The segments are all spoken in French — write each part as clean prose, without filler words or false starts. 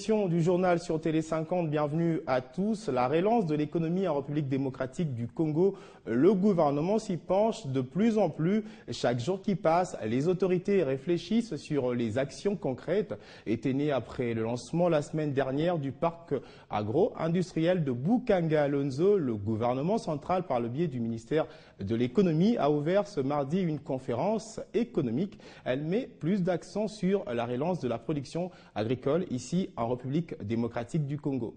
Du journal sur Télé 50, bienvenue à tous. La relance de l'économie en République démocratique du Congo, le gouvernement s'y penche de plus en plus. Chaque jour qui passe, les autorités réfléchissent sur les actions concrètes. Était né après le lancement la semaine dernière du parc agro-industriel de Bukanga-Lonzo. Le gouvernement central, par le biais du ministère de l'économie, a ouvert ce mardi une conférence économique. Elle met plus d'accent sur la relance de la production agricole ici en République démocratique du Congo.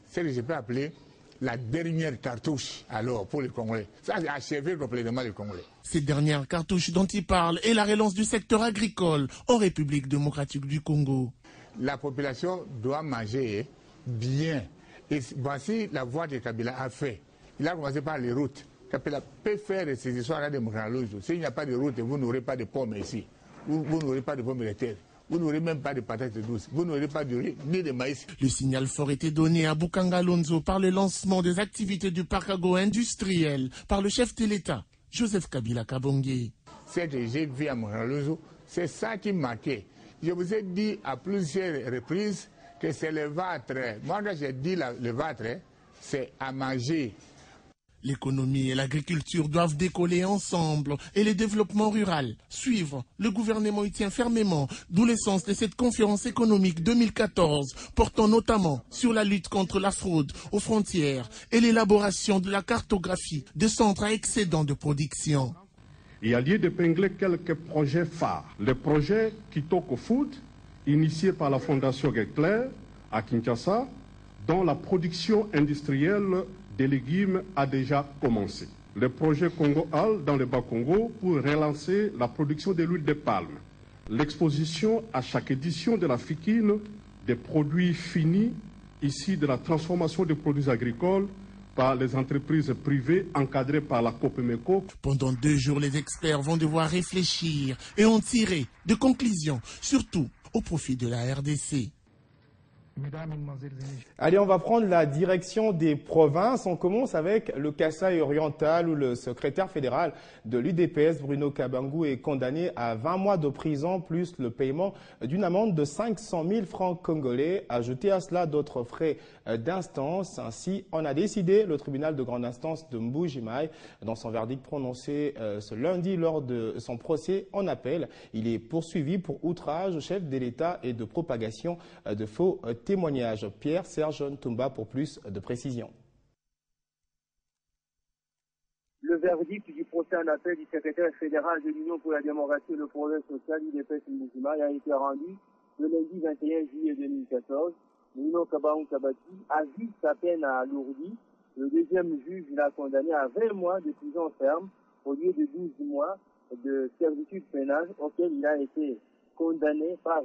C'est ce que je peux appeler la dernière cartouche alors pour les Congolais. Ça a achevé complètement les Congolais. Cette dernière cartouche dont il parle est la relance du secteur agricole en République démocratique du Congo. La population doit manger bien. Et voici la voie que Kabila a fait. Il a commencé par les routes. Kabila peut faire ces histoires à démocratie. S'il n'y a pas de route, vous n'aurez pas de pommes ici. Vous n'aurez pas de pommes de terre. Vous n'aurez même pas de patates douces, vous n'aurez pas de riz ni de maïs. Le signal fort était donné à Bukanga-Lonzo par le lancement des activités du parc agro-industriel par le chef de l'État, Joseph Kabila Kabonge. Ce que j'ai vu à Bukanga-Lonzo, c'est ça qui marquait. Je vous ai dit à plusieurs reprises que c'est le ventre. Moi, quand j'ai dit le ventre, c'est à manger. L'économie et l'agriculture doivent décoller ensemble et le développement rural suivre. Le gouvernement y tient fermement, d'où l'essence de cette conférence économique 2014 portant notamment sur la lutte contre la fraude aux frontières et l'élaboration de la cartographie de centres à excédent de production. Il y a lieu d'épingler quelques projets phares. Le projet Kitoko Food, initié par la Fondation Gettler à Kinshasa, dont la production industrielle des légumes a déjà commencé. Le projet Congo Al dans le Bas-Congo pour relancer la production de l'huile de palme. L'exposition à chaque édition de la FICIN des produits finis issus de la transformation des produits agricoles par les entreprises privées encadrées par la COPEMECO. Pendant 2 jours, les experts vont devoir réfléchir et en tirer des conclusions, surtout au profit de la RDC. Allez, on va prendre la direction des provinces. On commence avec le Kasaï oriental où le secrétaire fédéral de l'UDPS, Bruno Kabangu, est condamné à 20 mois de prison plus le paiement d'une amende de 500 000 francs congolais. Ajouté à cela d'autres frais d'instance. Ainsi, on a décidé, le tribunal de grande instance de Mbuji-Mayi, dans son verdict prononcé ce lundi lors de son procès en appel. Il est poursuivi pour outrage au chef de l'État et de propagation de faux témoignage. Pierre-Serge Ntumba pour plus de précisions. Le verdict du procès en appel du secrétaire fédéral de l'Union pour la démocratie et le progrès social UDPS Mbuji-Mayi a été rendu le lundi 21 juillet 2014. Bruno Kabangu-Kabati a vu sa peine alourdie. Le deuxième juge l'a condamné à 20 mois de prison ferme au lieu de 12 mois de servitude pénale auquel il a été condamné par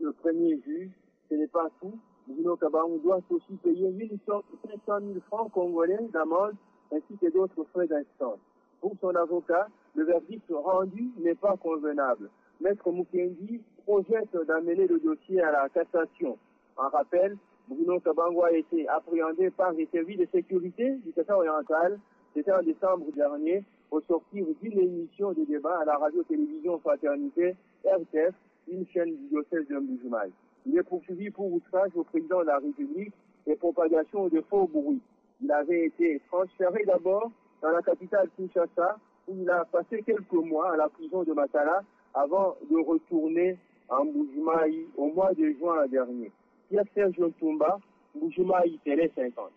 le premier juge. Ce n'est pas tout. Bruno Kabangu doit aussi payer 500 000 francs congolais d'amende ainsi que d'autres frais d'instance. Pour son avocat, le verdict rendu n'est pas convenable. Maître Mukendi projette d'amener le dossier à la cassation. En rappel, Bruno Kabangu a été appréhendé par les services de sécurité du Kasaï oriental. C'était en décembre dernier, au sortir d'une émission de débat à la radio-télévision Fraternité RTF, une chaîne du diocèse de Mbuji-Mayi. Il est poursuivi pour outrage au président de la République et propagation de faux bruits. Il avait été transféré d'abord dans la capitale Kinshasa, où il a passé quelques mois à la prison de Matala avant de retourner à Mbuji-Mayi au mois de juin dernier. Pierre-Serge Ntumba, Mbuji-Mayi, Télé 50.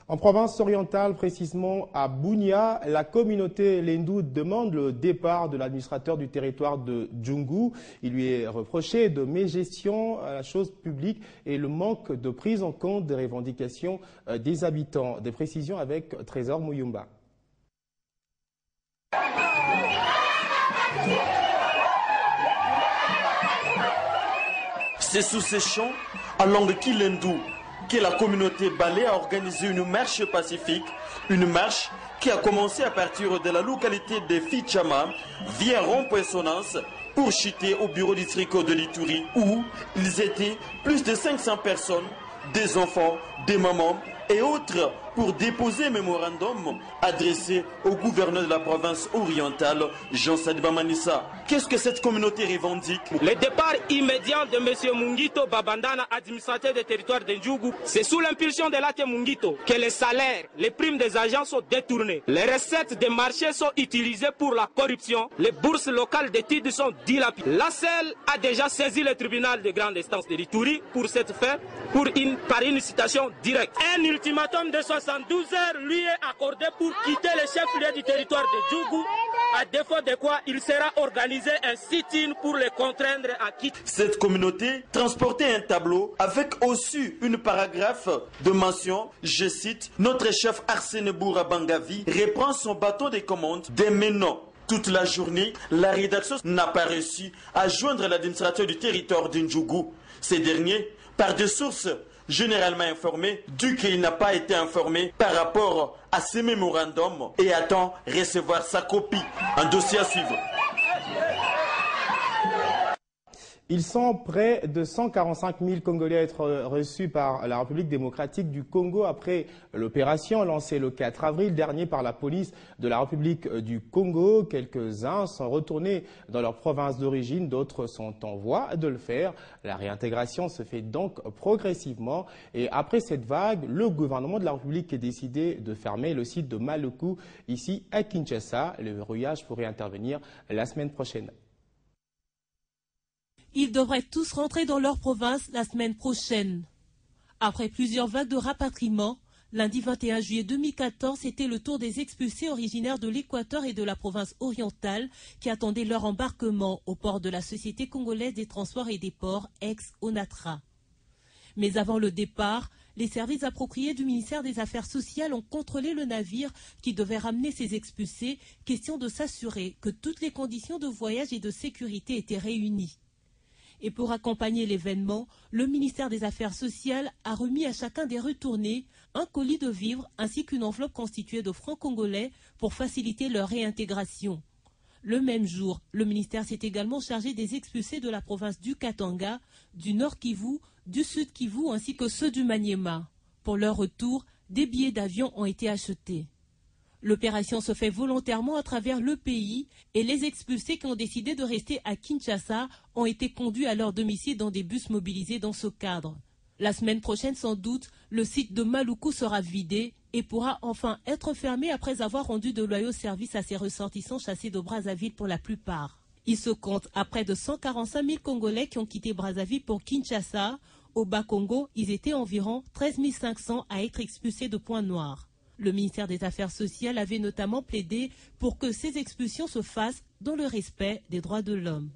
En province orientale, précisément à Bunia, la communauté Lendu demande le départ de l'administrateur du territoire de Djungu. Il lui est reproché de mégestion à la chose publique et le manque de prise en compte des revendications des habitants. Des précisions avec Trésor Mouyumba. C'est sous ces champs, à langue Kilendu, que la communauté Balé a organisé une marche pacifique, une marche qui a commencé à partir de la localité de Fichama via Rond-Poissonnance pour chuter au bureau district de l'Ituri où ils étaient plus de 500 personnes, des enfants, des mamans et autres pour déposer un mémorandum adressé au gouverneur de la province orientale, Jean-Sadiba Manissa. Qu'est-ce que cette communauté revendique? Le départ immédiat de M. Mungito Babandana, administrateur des territoires de Ndjougou, c'est sous l'impulsion de l'AT Mungito que les salaires, les primes des agents sont détournés. Les recettes des marchés sont utilisées pour la corruption. Les bourses locales d'études sont dilapidées. L'ACEL a déjà saisi le tribunal de grande instance de Lituri pour cette fin, par une citation directe. Un ultimatum de 72 heures lui est accordé pour quitter le chef-lieu du territoire de Ndjougou, à défaut de quoi il sera organisé un sit-in pour les contraindre à quitter. Cette communauté transportait un tableau avec au-dessus une paragraphe de mention, je cite, notre chef Arsène Boura Bangavi reprend son bâton de commande dès maintenant. Toute la journée, la rédaction n'a pas réussi à joindre l'administrateur du territoire de Ndjougou. Ces derniers, par des sources généralement informées, du qu'il n'a pas été informé par rapport à ces mémorandums et attend recevoir sa copie. Un dossier à suivre. Ils sont près de 145 000 Congolais à être reçus par la République démocratique du Congo après l'opération lancée le 4 avril dernier par la police de la République du Congo. Quelques-uns sont retournés dans leur province d'origine, d'autres sont en voie de le faire. La réintégration se fait donc progressivement et après cette vague, le gouvernement de la République a décidé de fermer le site de Maluku ici à Kinshasa. Le verrouillage pourrait intervenir la semaine prochaine. Ils devraient tous rentrer dans leur province la semaine prochaine. Après plusieurs vagues de rapatriement, lundi 21 juillet 2014, c'était le tour des expulsés originaires de l'Équateur et de la province orientale qui attendaient leur embarquement au port de la Société congolaise des transports et des ports, ex-ONATRA. Mais avant le départ, les services appropriés du ministère des Affaires sociales ont contrôlé le navire qui devait ramener ces expulsés, question de s'assurer que toutes les conditions de voyage et de sécurité étaient réunies. Et pour accompagner l'événement, le ministère des Affaires sociales a remis à chacun des retournés un colis de vivres ainsi qu'une enveloppe constituée de francs congolais pour faciliter leur réintégration. Le même jour, le ministère s'est également chargé des expulsés de la province du Katanga, du Nord Kivu, du Sud Kivu ainsi que ceux du Maniema. Pour leur retour, des billets d'avion ont été achetés. L'opération se fait volontairement à travers le pays et les expulsés qui ont décidé de rester à Kinshasa ont été conduits à leur domicile dans des bus mobilisés dans ce cadre. La semaine prochaine, sans doute, le site de Maluku sera vidé et pourra enfin être fermé après avoir rendu de loyaux services à ses ressortissants chassés de Brazzaville pour la plupart. Il se compte à près de 145 000 Congolais qui ont quitté Brazzaville pour Kinshasa. Au Bas-Congo, ils étaient environ 13 500 à être expulsés de Pointe-Noire. Le ministère des Affaires sociales avait notamment plaidé pour que ces expulsions se fassent dans le respect des droits de l'homme.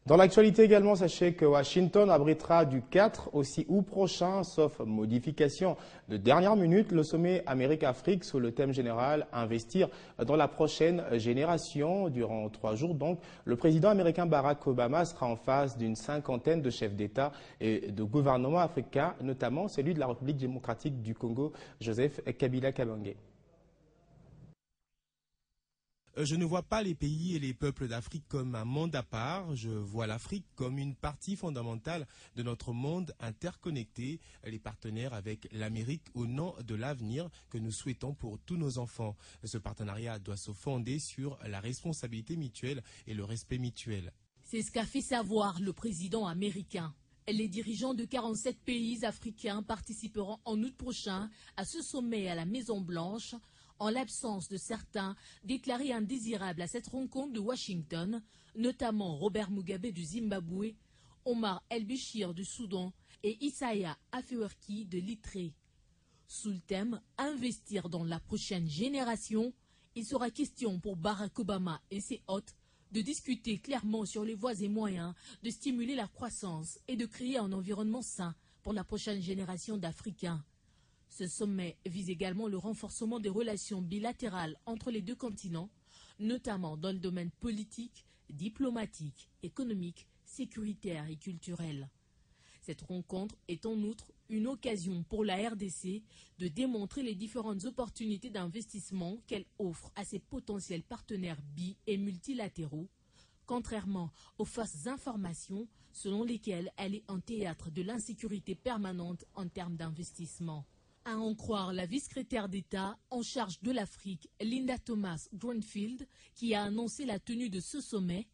Dans l'actualité également, sachez que Washington abritera du 4 au 6 août prochain, sauf modification de dernière minute, le sommet Amérique-Afrique sous le thème général « Investir dans la prochaine génération ». Durant 3 jours, donc, le président américain Barack Obama sera en face d'une cinquantaine de chefs d'État et de gouvernements africains, notamment celui de la République démocratique du Congo, Joseph Kabila Kabange. Je ne vois pas les pays et les peuples d'Afrique comme un monde à part. Je vois l'Afrique comme une partie fondamentale de notre monde interconnecté, les partenaires avec l'Amérique au nom de l'avenir que nous souhaitons pour tous nos enfants. Ce partenariat doit se fonder sur la responsabilité mutuelle et le respect mutuel. C'est ce qu'a fait savoir le président américain. Les dirigeants de 47 pays africains participeront en août prochain à ce sommet à la Maison-Blanche, en l'absence de certains déclarés indésirables à cette rencontre de Washington, notamment Robert Mugabe du Zimbabwe, Omar El-Béchir du Soudan et Isaiah Afewerki de l'Érythrée. Sous le thème « Investir dans la prochaine génération », il sera question pour Barack Obama et ses hôtes de discuter clairement sur les voies et moyens de stimuler la croissance et de créer un environnement sain pour la prochaine génération d'Africains. Ce sommet vise également le renforcement des relations bilatérales entre les deux continents, notamment dans le domaine politique, diplomatique, économique, sécuritaire et culturel. Cette rencontre est en outre une occasion pour la RDC de démontrer les différentes opportunités d'investissement qu'elle offre à ses potentiels partenaires bi- et multilatéraux, contrairement aux fausses informations selon lesquelles elle est un théâtre de l'insécurité permanente en termes d'investissement. À en croire la vice-secrétaire d'État en charge de l'Afrique, Linda Thomas-Greenfield, qui a annoncé la tenue de ce sommet,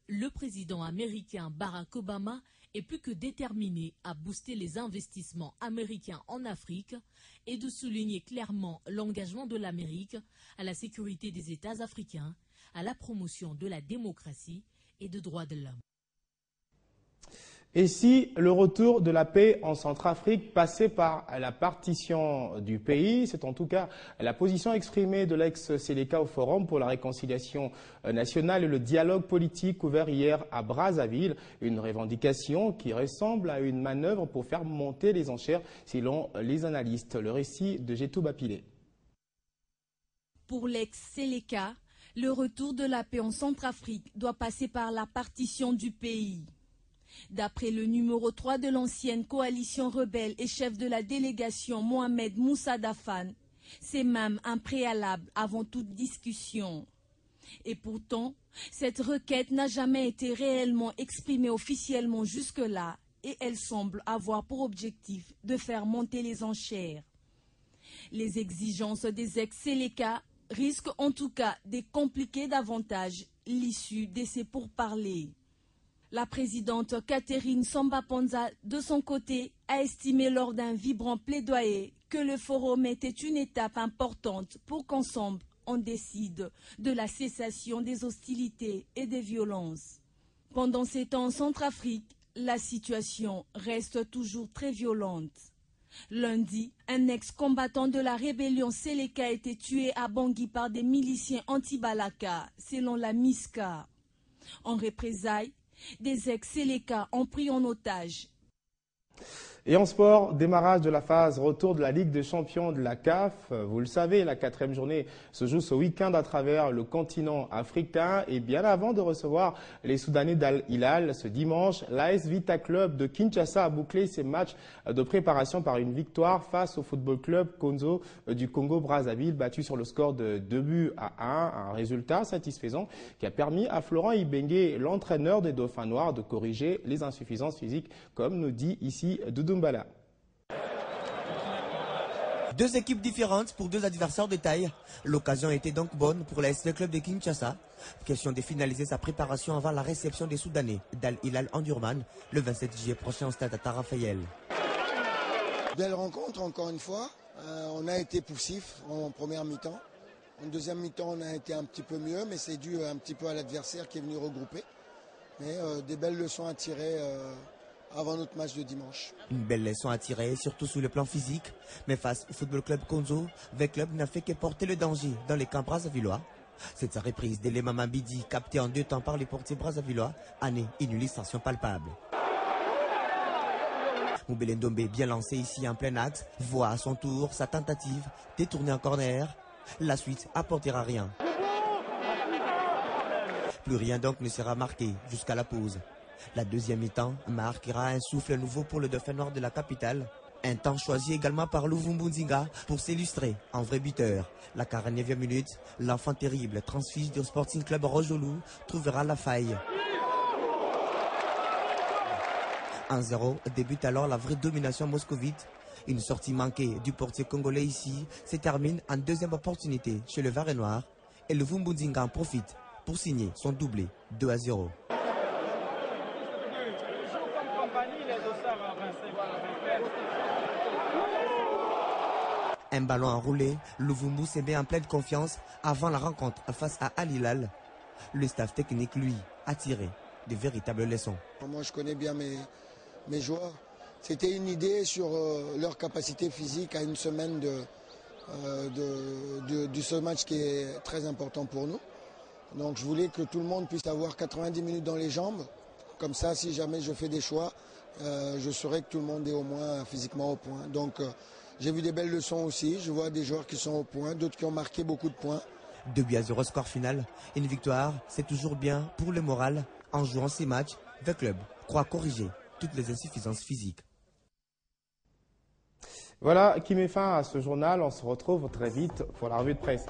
le président américain Barack Obama est plus que déterminé à booster les investissements américains en Afrique et de souligner clairement l'engagement de l'Amérique à la sécurité des États africains, à la promotion de la démocratie et des droits de l'homme. Et si le retour de la paix en Centrafrique passait par la partition du pays, c'est en tout cas la position exprimée de l'ex-Séléka au Forum pour la réconciliation nationale et le dialogue politique ouvert hier à Brazzaville, une revendication qui ressemble à une manœuvre pour faire monter les enchères selon les analystes. Le récit de Gétou Bapilé. Pour l'ex-Séléka, le retour de la paix en Centrafrique doit passer par la partition du pays. D'après le numéro 3 de l'ancienne coalition rebelle et chef de la délégation Mohamed Moussa Dafan, c'est même un préalable avant toute discussion. Et pourtant, cette requête n'a jamais été réellement exprimée officiellement jusque-là et elle semble avoir pour objectif de faire monter les enchères. Les exigences des ex-Séléka risquent en tout cas de compliquer davantage l'issue de ces pourparlers. La présidente Catherine Samba-Panza, de son côté, a estimé lors d'un vibrant plaidoyer que le forum était une étape importante pour qu'ensemble on décide de la cessation des hostilités et des violences. Pendant ces temps en Centrafrique, la situation reste toujours très violente. Lundi, un ex-combattant de la rébellion Séléka a été tué à Bangui par des miliciens anti-Balaka, selon la MISCA. En représailles, des ex-Séléka ont pris en otage. Et en sport, démarrage de la phase retour de la Ligue des champions de la CAF. Vous le savez, la 4e journée se joue ce week-end à travers le continent africain. Et bien avant de recevoir les Soudanais d'Al Hilal ce dimanche, l'AS Vita Club de Kinshasa a bouclé ses matchs de préparation par une victoire face au Football Club Konzo du Congo-Brazzaville, battu sur le score de 2-1, un résultat satisfaisant qui a permis à Florent Ibenge, l'entraîneur des Dauphins Noirs, de corriger les insuffisances physiques, comme nous dit ici Doudou Mbala. Deux équipes différentes pour deux adversaires de taille. L'occasion était donc bonne pour la SV Club de Kinshasa. Question de finaliser sa préparation avant la réception des Soudanais d'Al Hilal en Durban le 27 juillet prochain au stade à Raphaël. Belle rencontre encore une fois. On a été poussif en première mi-temps. En deuxième mi-temps, on a été un petit peu mieux, mais c'est dû un petit peu à l'adversaire qui est venu regrouper. Mais des belles leçons à tirer avant notre match de dimanche. Une belle leçon à tirer, surtout sur le plan physique. Mais face au Football Club Konzo, le club n'a fait que porter le danger dans les camps brazzavillois. Cette reprise d'Elema Mambidi, captée en 2 temps par les portiers brazzavillois, en est une illustration palpable. Moubele Ndombe, bien lancé ici en plein axe, voit à son tour sa tentative détournée en corner. La suite apportera rien. Plus rien donc ne sera marqué jusqu'à la pause. La deuxième mi-temps marquera un souffle nouveau pour le Dauphin Noir de la capitale. Un temps choisi également par Luvumbu pour s'illustrer en vrai buteur. La 49e minute, l'enfant terrible transfige du Sporting Club Rojolou trouvera la faille. 1-0 débute alors la vraie domination moscovite. Une sortie manquée du portier congolais ici se termine en deuxième opportunité chez le Vert et Noir. Et le Vumbunzinga en profite pour signer son doublé 2-0. Un ballon enroulé, Luvumbu se met en pleine confiance avant la rencontre face à Al Hilal. Le staff technique, lui, a tiré de véritables leçons. Moi, je connais bien mes joueurs. C'était une idée sur leur capacité physique à une semaine de ce match qui est très important pour nous. Donc, je voulais que tout le monde puisse avoir 90 minutes dans les jambes. Comme ça, si jamais je fais des choix, je saurai que tout le monde est au moins physiquement au point. Donc, j'ai vu des belles leçons aussi. Je vois des joueurs qui sont au point, d'autres qui ont marqué beaucoup de points. 2-0 score final. Une victoire, c'est toujours bien pour le moral. En jouant ces matchs, le club croit corriger toutes les insuffisances physiques. Voilà qui met fin à ce journal. On se retrouve très vite pour la revue de presse.